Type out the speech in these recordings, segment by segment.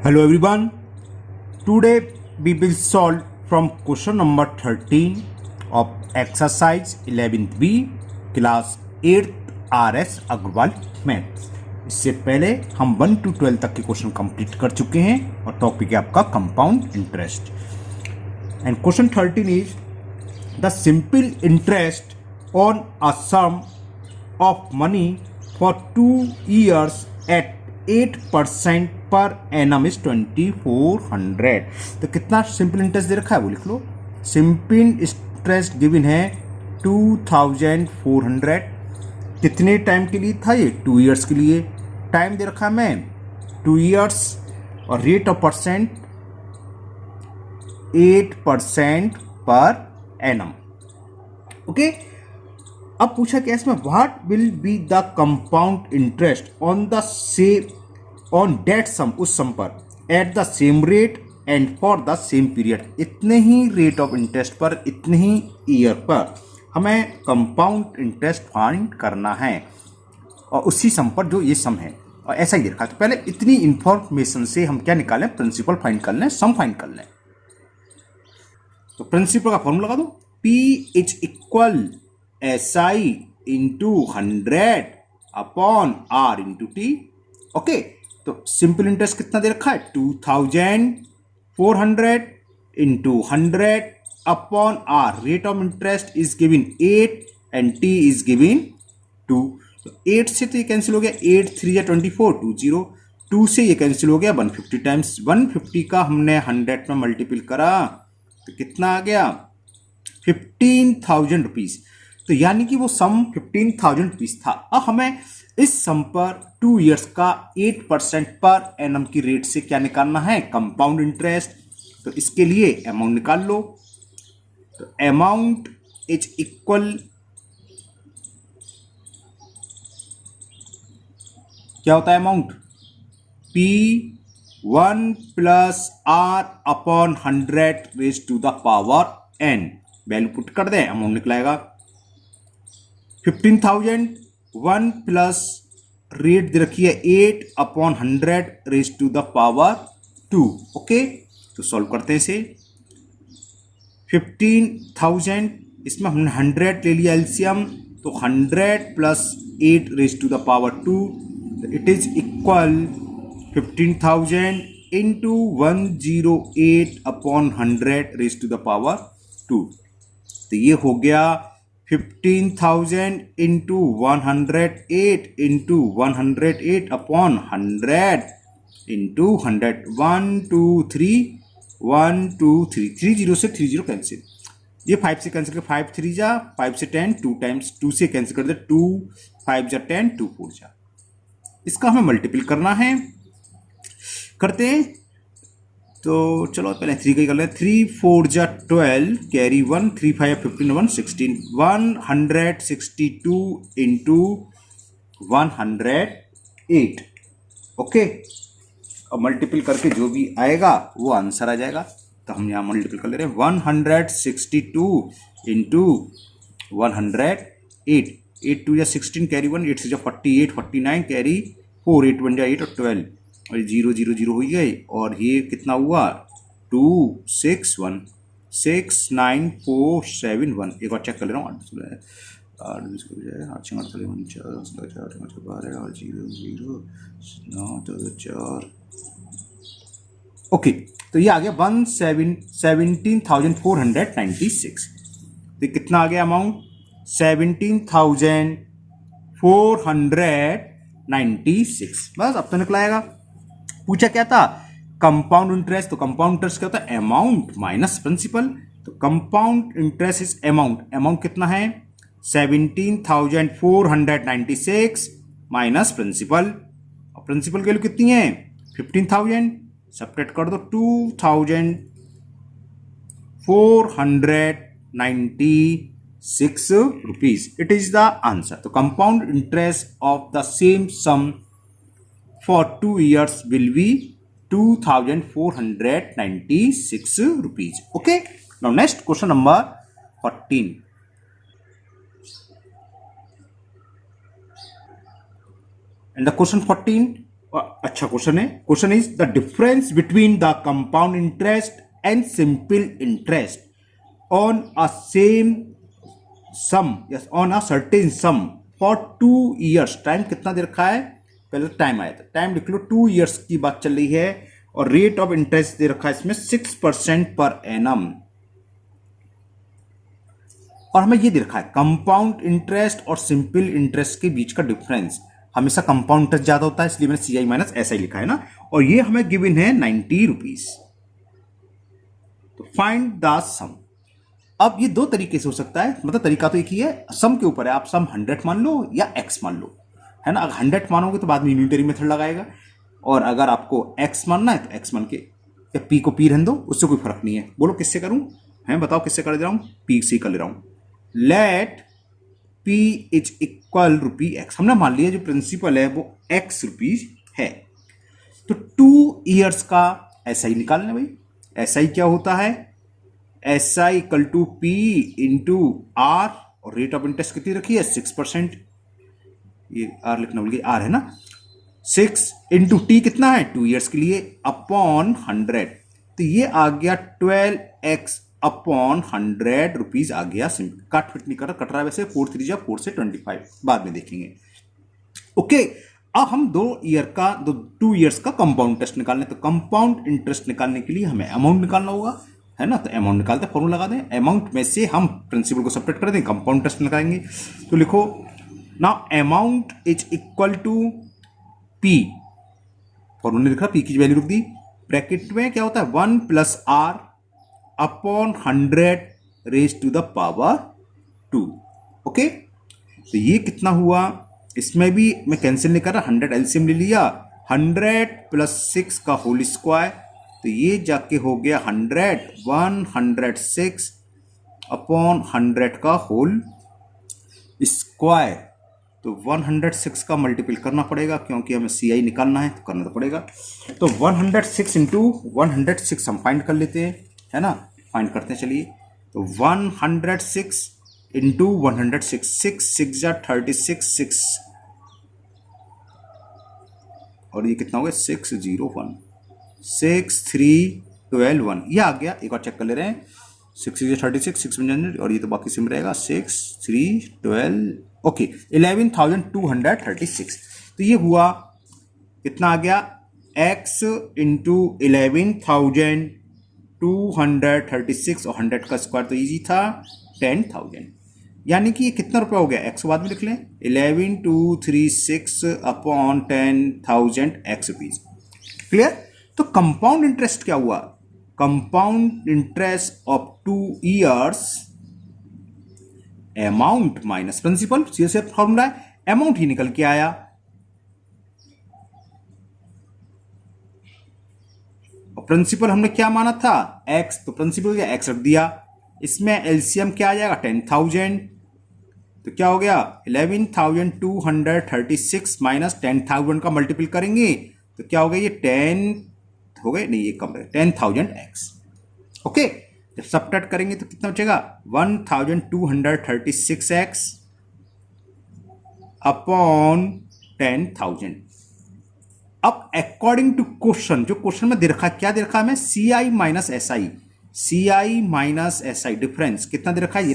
Hello everyone. Today we will solve from question number 13 of exercise 11th B class 8th RS Aggarwal maths. इससे पहले हम 1 to 12 तक के question complete कर चुके हैं और टॉपिक है आपका compound interest. And question 13 is the simple interest on a sum of money for 2 years at 8% per annum is 2400। तो कितना सिंपल इंटरेस्ट दे रखा है वो लिख लो। सिंपल इंटरेस्ट गिवन है 2400। कितने टाइम के लिए था ये? 2 years के लिए। टाइम दे रखा है मैं 2 years और rate of percent 8% per annum. Okay, अब पूछा क्या इसमें, what will be the compound interest on the same on date sum, उस सम पर at the same rate and for the same period. इतने ही रेट ऑफ इंटरेस्ट पर, इतने ही ईयर पर हमें कंपाउंड इंटरेस्ट फाइंड करना है और उसी सम पर जो ये सम है। और ऐसा ही देखा तो पहले इतनी इंफॉर्मेशन से हम क्या निकालें, प्रिंसिपल फाइंड कर लें, सम फाइंड कर लें। तो प्रिंसिपल का फॉर्मूला लगा दो, P is equal SI into 100 upon R into T। Okay, तो सिंपल इंटरेस्ट कितना दे रखा है? 2400 into 100 upon R। Rate of interest is given 8 and T is given 2। तो 8 से तो ये कैंसिल हो गया, 8 3 या 24 20। 2 से ये कैंसिल हो गया 150 टाइम्स। 150 का हमने 100 में मल्टीपल करा तो कितना आ गया? 15,000 रुपीज। तो यानी कि वो सम 15,000 रुपीज था। अब हमें इस सम पर 2 years का 8% पर एनम की रेट से क्या निकालना है? Compound interest. तो इसके लिए अमाउंट निकाल लो। तो अमाउंट इज इक्वल, क्या होता है amount? P1 plus R upon 100 raise to the power n। Value put कर दें, अमाउंट निकलाएगा 15,000। 1 प्लस रेट दे रखी है 8 upon 100 raise to the power 2। Okay, तो सॉल्व करते हैं इसे। 15,000, इसमें हमने 100 ले लिया एलसीएम, तो 100 plus 8 raise to the power 2, it is equal 15,000 into 108 upon 100 raise to the power 2। तो ये हो गया 15,000 इंटू 108 इंटू 108 अपॉन 100 इंटू 100। 1 2 3 1 2 3 30 से 30 कैंसिल। ये 5 से कैंसिल कर, 5 3 जा 5 से 10, 2 टाइम्स 2 से कैंसिल कर दे, 2 5 जा 10, 2 4 जा। इसका हमें मल्टीपल करना है, करते हैं। तो चलो पहले 3 का ही कर लें। 3 4 जा 12 कैरी 1, 3 5 15 1 16 162 इंटू 108। ओके, अब मल्टीपल करके जो भी आएगा वो आंसर आ जाएगा। तो हम यहाँ मल्टीपल कर ले रहे हैं 162 इंटू 108। 8 2 या 16 कैरी 1, 8 से जा 48 49 कैरी 4, 8 1 जा 8 और 12 और 0 0 0 हो गई। और ये कितना हुआ? 2 6 1 6 9 4 7 1। एक बार चेक कर ले रहा हूँ। 8 ओके, तो ये आ गया 17,496। तो कितना आ गया अमाउंट? 17,496। बस अब तो निकलाएगा। पूछा क्या था? Compound interest. तो कंपाउंड इंटरेस्ट क्या होता है? Amount minus principal. तो compound interest is amount. Amount कितना है? 17,496 माइनस प्रिंसिपल। और प्रिंसिपल की वैल्यू कितनी है? 15,000। सब्ट्रैक्ट कर दो 2,496 rupees. It is the answer. तो compound interest of the same sum for 2 years will be 2,496 rupees. Okay, now next question number 14. And the question 14 अच्छा क्वेश्चन है। Question is the difference between the compound interest and simple interest on a same sum, yes on a certain sum for 2 years। Time कितना दे रखा है, पहले time आया था, time लिख लो, 2 years की बात चल रही है और रेट ऑफ इंटरेस्ट दे रखा है इसमें 6% पर एनम। और हमें ये दे रखा है कंपाउंड इंटरेस्ट और सिंपल इंटरेस्ट के बीच का डिफरेंस। हमेशा कंपाउंड इंटरेस्ट ज्यादा होता है, इसलिए मैंने CI माइनस SI लिखा है ना। और ये हमें गिवन है 90 रुपीज। तो फाइंड द सम। अब ये दो तरीके से हो सकता है, मतलब तरीका तो एक ही है, सम के ऊपर है। आप सम 100 मान लो या x मान लो, है ना। अगर 100 मानोगे तो बाद में यूनिटरी मेथड लगाएगा, और अगर आपको x मानना है तो x मान के, या p को p रहने दो, उससे कोई फर्क नहीं है। बोलो किससे करूं, हैं बताओ किससे कर दे रहा हूं, p से कर ले रहा हूं। Let p is equal rupee x। हमने मान लिया जो प्रिंसिपल है वो x रुपीज है। तो 2 years का SI निकालना भाई। SI क्या होता है, SI equal to P into R, और रेट ऑफ इंटरेस्ट कितनी रखी है 6%। ये R लिखना भूल गए, R है ना। 6 इंटू T कितना है 2 years के लिए, अपॉन 100। तो ये आ गया 12x अपॉन 100 रुपीज आ गया। सिंपल काट फिट नहीं कर रहा, कट रहा है वैसे, 4 3 जा 4 से 25 बाद में देखेंगे। ओके, अब हम 2 years का कंपाउंड इंटरेस्ट निकालने। तो कंपाउंड इंटरेस्ट निकालने के लिए हमें अमाउंट निकालना होगा, है ना। तो अमाउंट निकालते हैं, फॉर्मूला लगा दें, अमाउंट में से हम प्रिंसिपल को सेपरेट कर दें, कंपाउंड इंटरेस्ट निकालेंगे। तो लिखो now amount is equal to P, formula ने लिखा P की वैल्यू लिख दी, ब्रैकेट में क्या होता है 1 plus R upon 100 raise to the power 2। Okay, तो ये कितना हुआ, इसमें भी मैं कैंसिल नहीं कर रहा, 100 एलसीएम ले लिया, 100 प्लस 6 का होल स्क्वायर, तो ये जाके हो गया 106 अपॉन 100 का होल स्क्वायर। तो 106 का मल्टीपल करना पड़ेगा, क्योंकि हमें CI निकालना है तो करना तो पड़ेगा। तो 106 इंटू 106 हम फाइंड कर लेते हैं, है ना। फाइंड करते हैं चलिए। तो 106 इंटू 106, 6 6 जा 36, 6 और ये कितना हो गया 601, 6 3 12 1, ये आ गया। एक और चेक कर ले रहे हैं, 6 6 36, 6 100, और ये तो बाकी सिम रहेगा 6 3 12, ओके 11,236। तो ये हुआ कितना आ गया, x इंटू 11,236 और 100 का स्क्वायर तो इजी था 10,000। यानी कि ये कितना रुपया हो गया, x बाद में लिख लें 11,236 अपॉन 10,000 x रुपीज। क्लियर। तो कंपाउंड इंटरेस्ट क्या हुआ, compound interest of 2 years, amount minus principal, सीधे फॉर्मूला है, अमाउंट ही निकल के आया। और प्रिंसिपल हमने क्या माना था x, तो प्रिंसिपल क्या x रख दिया। इसमें एलसीएम क्या आ जाएगा 10,000, तो क्या हो गया 11,236 माइनस 10,000 का मल्टीपल करेंगे तो क्या हो गया, ये 10 हो गए, नहीं ये कम है 10,000x। ओके, जब सब्ट्रैक्ट करेंगे तो कितना बचेगा 1,236x अपॉन 10,000। अब अकॉर्डिंग टू क्वेश्चन, जो क्वेश्चन में दे रखा है, क्या दे रखा है हमें CI minus SI, CI minus SI difference कितना दे रखा है, ये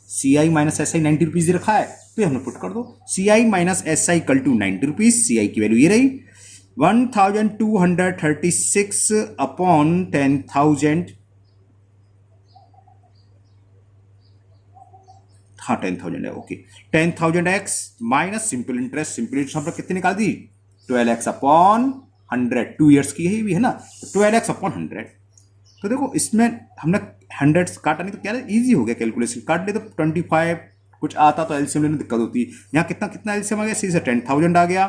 CI माइनस SI 90 रुपीज दे रखा है, तो ये हमने पुट कर दो CI minus SI equal to 90 rupees. CI की वैल्यू ये रही 1,236 अपॉन 10,000, हाँ 10,000 है, okay 10,000x minus simple interest, simple interest हम लोग कितनी निकाल दी 12x अपॉन 100, 2 years की है भी है ना, तो 12x अपॉन 100। तो देखो इसमें हमने 100 काटा नहीं तो क्या इजी हो गया कैलकुलेशन, काट ले तो 25 कुछ आता तो एलसीएम लेने में दिक्कत होती। यहाँ कितना कितना एलसीएम आ गया, सीधे 10,000 आ गया,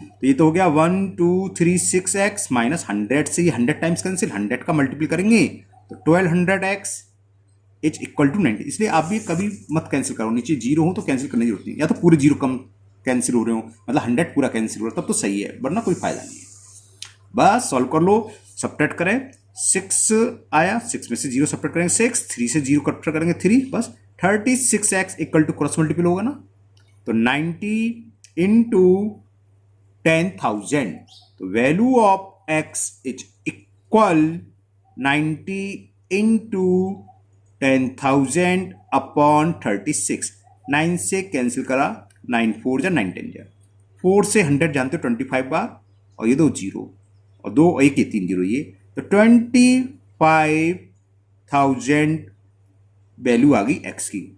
तो ये तो हो गया 1,236x माइनस 100 से ये 100 टाइम्स कैंसिल, 100 का मल्टीपल करेंगे तो 1200x इज इक्वल टू 90। इसलिए आप भी कभी मत कैंसिल करो, नीचे जीरो हो तो कैंसिल करने की जरूरत नहीं, या तो पूरे जीरो कम कैंसिल हो रहे हो, मतलब 100 पूरा कैंसिल हो रहा है तब तो सही है, वरना कोई फायदा नहीं है। बस सॉल्व कर लो, सब्ट्रैक्ट करें, 6 आया, 6 में से 0 सब्ट्रैक्ट करेंगे 6, 3 से 0 कट करेंगे 3, बस 36x equal to cross multiple होगा ना, तो 90 इंटू 10,000, तो value of x is equal 90 into 10,000 upon 36। 9 से कैंसिल करा, 9 4 जा 9 10 जा, 4 से 100 जानते हो 25 बार, और ये 2 जीरो और 2 और 1 ये 3 जीरो, ये तो 25,000 वैल्यू आ गई x की।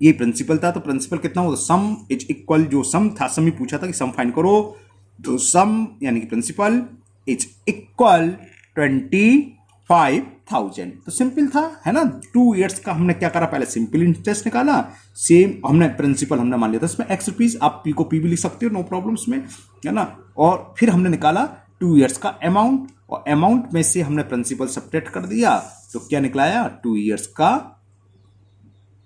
ये प्रिंसिपल था, तो प्रिंसिपल कितना होगा, सम इज इक्वल, जो सम था, सम ही पूछा था कि सम फाइंड करो, तो सम यानी कि प्रिंसिपल इज इक्वल 25,000। तो सिंपल था, है ना। 2 इयर्स का हमने क्या करा, पहले सिंपल इंटरेस्ट निकाला, सेम हमने प्रिंसिपल हमने मान लिया था इसमें x रुपीज, आप p को p भी लिख सकते हो, नो प्रॉब्लम में, है ना। और फिर हमने निकाला 2 इयर्स का अमाउंट, और अमाउंट में से हमने प्रिंसिपल सब्ट्रैक्ट कर दिया, तो क्या निकलाया, 2 इयर्स का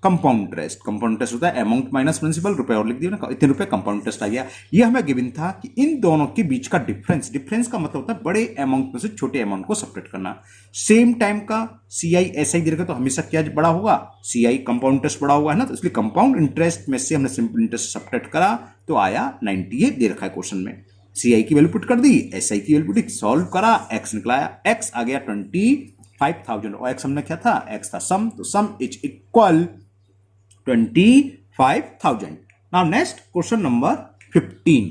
कंपाउंड इंटरेस्ट। कंपाउंड इंटरेस्ट होता है अमाउंट माइनस प्रिंसिपल, रुपए और लिख दिया ना, इतने रुपए कंपाउंड इंटरेस्ट आ गया। ये हमें गिवन था कि इन दोनों के बीच का डिफरेंस, डिफरेंस का मतलब होता है बड़े अमाउंट में से छोटे अमाउंट को सब्ट्रैक्ट करना। सेम टाइम का CI ऐसा ही दे रखा, तो हमेशा क्या बड़ा होगा, CI कंपाउंड इंटरेस्ट बड़ा होगा, है ना। तो इसलिए कंपाउंड इंटरेस्ट में से हमने सिंपल इंटरेस्ट सब्ट्रैक्ट करा, तो आया 98 दे रखा है क्वेश्चन में। CI की वैल्यू पुट कर दी, SI की वैल्यू पुट, सॉल्व करा, x निकलाया, x आ गया 25,000, और x हमने क्या था, x था सम, तो सम is equal 25,000। Now next question number 15।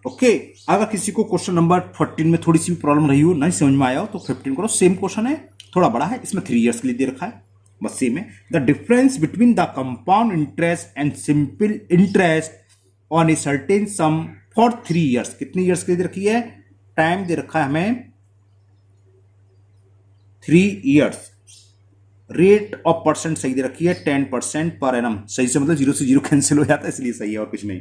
Okay, अगर किसी को क्वेश्चन नंबर 14 में थोड़ी सी भी प्रॉब्लम रही हो, नहीं समझ में आया हो, तो 15 करो। सेम क्वेश्चन है, थोड़ा बड़ा है, इसमें 3 इयर्स के लिए दे रखा है, बस सेम है। The difference between the compound interest and simple interest on a certain sum for 3 years. कितनी इयर्स के लिए दे रखी है, टाइम दे रखा है हमें 3 इयर्स। रेट ऑफ परसेंट सही दे रखी है 10% पर एनम, सही से मतलब 0 से 0 कैंसिल हो जाता है, इसलिए सही है और कुछ नहीं।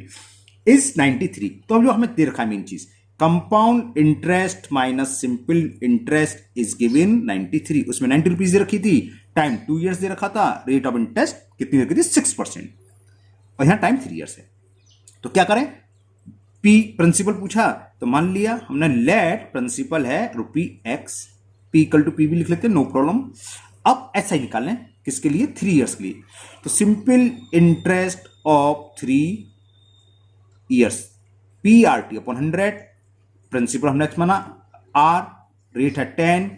इज 93, तो अब जो हमें दे रखा है मेन चीज, compound interest minus simple interest is given 93, उसमें 90 रुपीज दे रखी थी, टाइम 2 इयर्स दे रखा था, रेट ऑफ इंटरेस्ट कितनी दे रखी थी 6%, और यहां टाइम 3 इयर्स है। तो क्या करें, पी प्रिंसिपल पूछा, तो मान लिया हमने लेट प्रिंसिपल है ₹x, p equal to p भी लिख लेते हैं, नो प्रॉब्लम। अब ऐसा ही निकाल लें, किसके लिए, 3 इयर्स के लिए, तो simple interest of 3 years PRT upon 100, principal हमने माना R, रेट है 10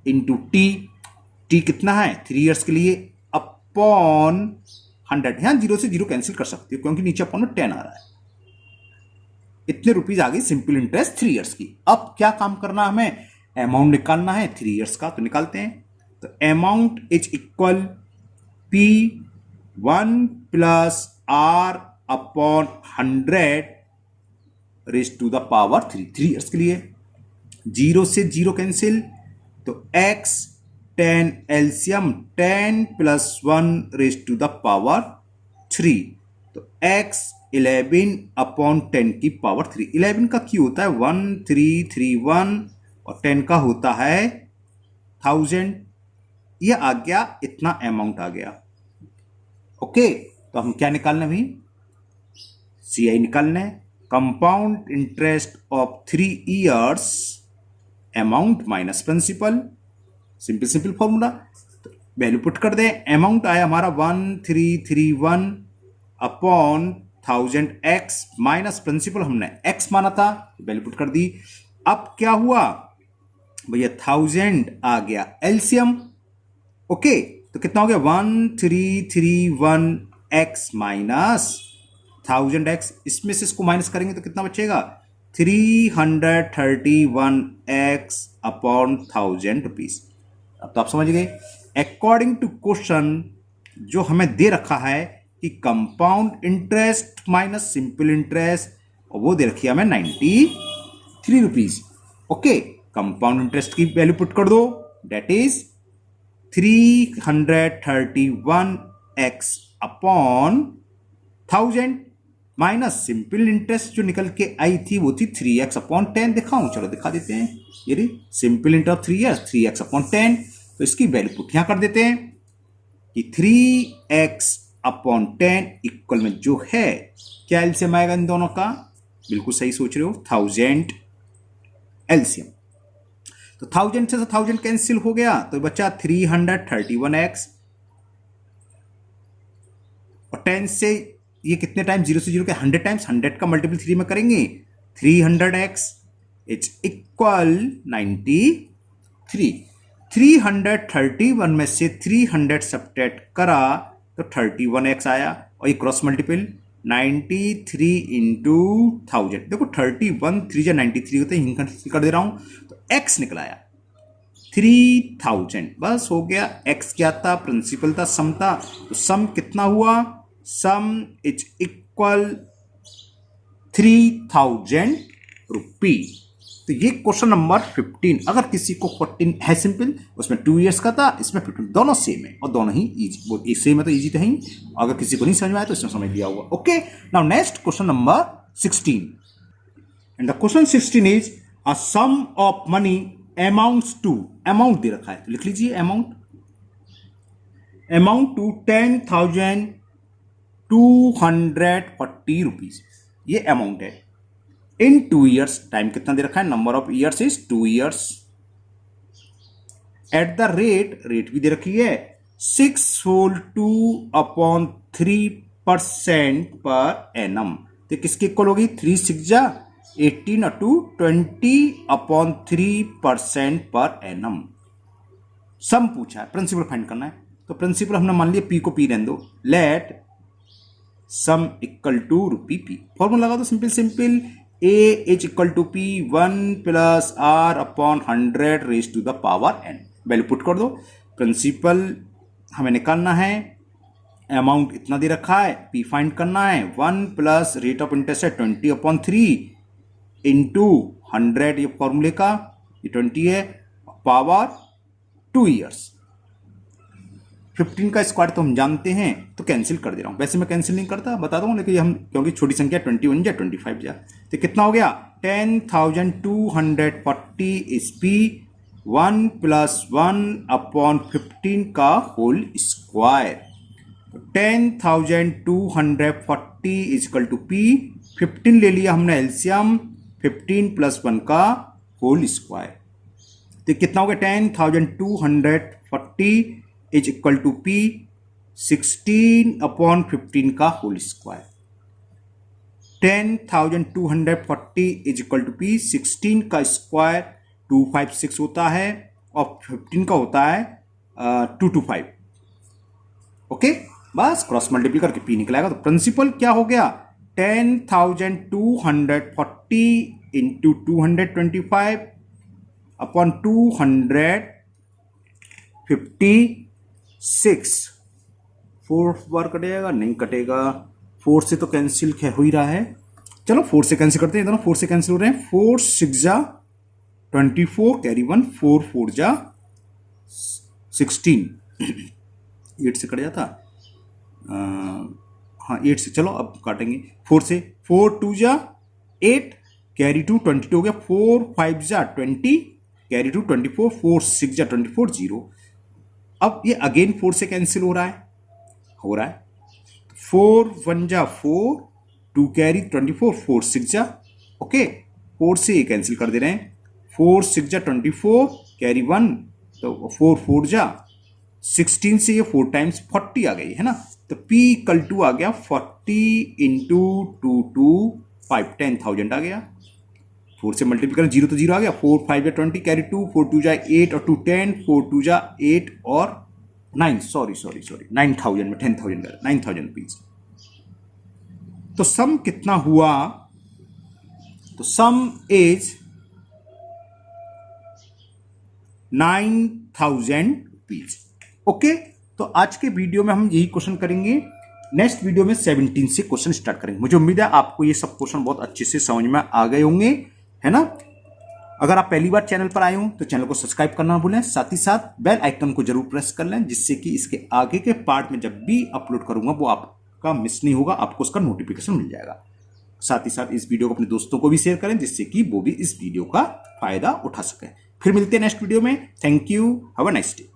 इंटू T कितना है 3 इयर्स के लिए, अपॉन 100। यहां 0 से 0 कैंसिल कर सकते हो, क्योंकि नीचे अपॉन में 10 आ रहा है। इतने रुपीज आ गई सिंपल इंटरेस्ट 3 इयर्स की। अब क्या काम करना, हमें अमाउंट निकालना है 3 इयर्स का, तो निकालते हैं। तो amount is equal P1 plus R upon 100 raise to the power 3 years के लिए, 0 से 0 कैंसिल, तो x 10 LCM 10 plus 1 raise to the power 3, तो x 11 अपॉन 10 की पावर 3। 11 का क्यों होता है 1331, और 10 का होता है 1000। ये आ गया, इतना अमाउंट आ गया। ओके, तो हम क्या निकालना भाई, CI निकालना है, compound interest of 3 years amount minus principal, simple formula. तो वैल्यू पुट कर दे, अमाउंट आया हमारा 1331 अपॉन 1000 x माइनस प्रिंसिपल हमने x माना था, वैल्यू पुट कर दी। अब क्या हुआ भैया, 1000 आ गया एलसीएम। ओके, तो कितना हो गया 1331x माइनस 1000x, इसमें से इसको माइनस करेंगे तो कितना बचेगा 331x अपॉन 1000 रुपीज। अब तो आप समझ गए, अकॉर्डिंग टू क्वेश्चन जो हमें दे रखा है कि compound interest minus simple interest, और वो दे रखी है हमें 93 रुपीज। ओके, कंपाउंड इंटरेस्ट की वैल्यू पुट कर दो, that is 331x upon 1000 minus simple interest जो निकल के आई थी वो थी 3x अपॉन 10। दिखाऊं, चलो दिखा देते हैं। ये रही simple interest 3 years, 3x upon 10, तो इसकी वैल्यू पुट यहां कर देते हैं कि 3x अपॉन 10 इक्वल में जो है क्या एलसीएम आएगा इन दोनों का, बिल्कुल सही सोच रहे हो, 1000 एलसीएम। तो 1000 से 1000 कैंसिल हो गया, तो बचा 331x, और 10 से ये कितने टाइम 0 से 0 के 100 टाइम्स, 100 का मल्टीपल 3 में करेंगे 300x इज इक्वल 93। 331 में से 300 सब्ट्रैक्ट करा तो 31x आया, और ये क्रॉस मल्टीपल 93 इंटू 1000। देखो 31 3 93 होते हैं, कर दे रहा हूं तो x निकल आया 3000। बस हो गया। x क्या था? प्रिंसिपल था, सम था। तो सम कितना हुआ? सम इज इक्वल 3000 रुपी। तो ये क्वेश्चन नंबर 15। अगर किसी को 14 है सिंपल, उसमें 2 इयर्स का था, इसमें 15, दोनों सेम है और दोनों ही इजी। वो एक सेम है तो इजी तो है ही। अगर किसी को नहीं समझ में आया तो इसमें समझ लिया होगा। Okay, now next question number 16। And the question 16 is a sum of money amounts to, amount दे रखा है तो लिख लीजिए अमाउंट टू 10,240 रुपीज। ये अमाउंट है इन 2 ईयर्स। टाइम कितना दे रखा है? Number of years is 2 years. At the rate भी दे रखी है 6/2/3% पर एनम। तो किसके इक्वल होगी? 3 6 जा 18 और 2 20/3% पर एनम। सम पूछा है, प्रिंसिपल फाइंड करना है। तो प्रिंसिपल हमने मान लिया पी को पी रहने दो। Let sum equal to rupee P. Formula लगा दो simple. A is equal to P 1 plus R upon 100 raise to the power n। Value put कर दो। प्रिंसिपल हमें निकालना है, अमाउंट इतना दे रखा है, पी फाइंड करना है। 1 प्लस रेट ऑफ इंटरेस्ट है 20/3 इंटू 100, ये फॉर्मूले का, ये 20 है, पावर 2 ईयर्स। 15 का स्क्वायर तो हम जानते हैं तो कैंसिल कर दे रहा हूं। वैसे मैं कैंसिल नहीं करता, बता दूं, लेकिन हम क्योंकि छोटी संख्या 21 जा 25 जा, तो कितना हो गया? 10,240 इज पी 1 प्लस 1/15 का whole square. 10,240 is equal to P. 15 ले लिया हमने एलसीएम, 15 प्लस 1 का होल स्क्वायर। तो कितना हो गया? 10,240 इज इक्वल टू पी 16/15 का whole square. 10,240 is equal to P 16 का स्क्वायर 256 होता है और 15 का होता है 225। ओके, बस क्रॉस मल्टीप्लाई करके पी निकलेगा। तो प्रिंसिपल क्या हो गया? 10,240 इंटू 225 अपॉन 256। 4 बार कटेगा? नहीं कटेगा, 4 से तो कैंसिल हो ही रहा है। चलो 4 से कैंसिल करते हैं, दोनों 4 से कैंसिल हो रहे हैं। 4 6 जा 24, कैरी 1, 4 4 जा 16। 8 से कट जाता, हाँ 8 से, चलो अब काटेंगे 4 से। 4 2 जा 8, कैरी 2, 22 हो गया। 4 5 जा 20, कैरी 2, 24, 4 6 जा 24, 0। अब ये अगेन 4 से कैंसिल हो रहा है 4 1 जा 4, 2 कैरी 24, 4 6 जा, ओके 4 से ये कैंसिल कर दे रहे हैं। 4 6 जा 24, कैरी 1, तो 4 4 जा 16 से ये 4 टाइम्स 40 आ गई है ना। तो P इक्वल टू आ गया 40 इंटू 2 2 5, 10,000 आ गया। 4 से मल्टीप्लाई करें, 0 तो 0 आ गया। 4 5 जा 20, कैरी 2, 4 2 जा 8 और 2 10, 4 2 जा 8 और 9, सॉरी 9,000 में 10,000 का 9,000 रुपीज। तो सम कितना हुआ? तो सम इज 9,000 रुपीज। ओके, तो आज के वीडियो में हम यही क्वेश्चन करेंगे। नेक्स्ट वीडियो में 17 से क्वेश्चन स्टार्ट करेंगे। मुझे उम्मीद है आपको ये सब क्वेश्चन बहुत अच्छे से समझ में आ गए होंगे, है ना। अगर आप पहली बार चैनल पर आए हो तो चैनल को सब्सक्राइब करना ना भूलें, साथ ही साथ बेल आइकन को जरूर प्रेस कर लें, जिससे कि इसके आगे के पार्ट में जब भी अपलोड करूंगा वो आपका मिस नहीं होगा, आपको उसका नोटिफिकेशन मिल जाएगा। साथ ही साथ इस वीडियो को अपने दोस्तों को भी शेयर करें, जिससे कि वो भी इस वीडियो का फायदा उठा सकें। फिर मिलते हैं नेक्स्ट वीडियो में। Thank you, have a nice day.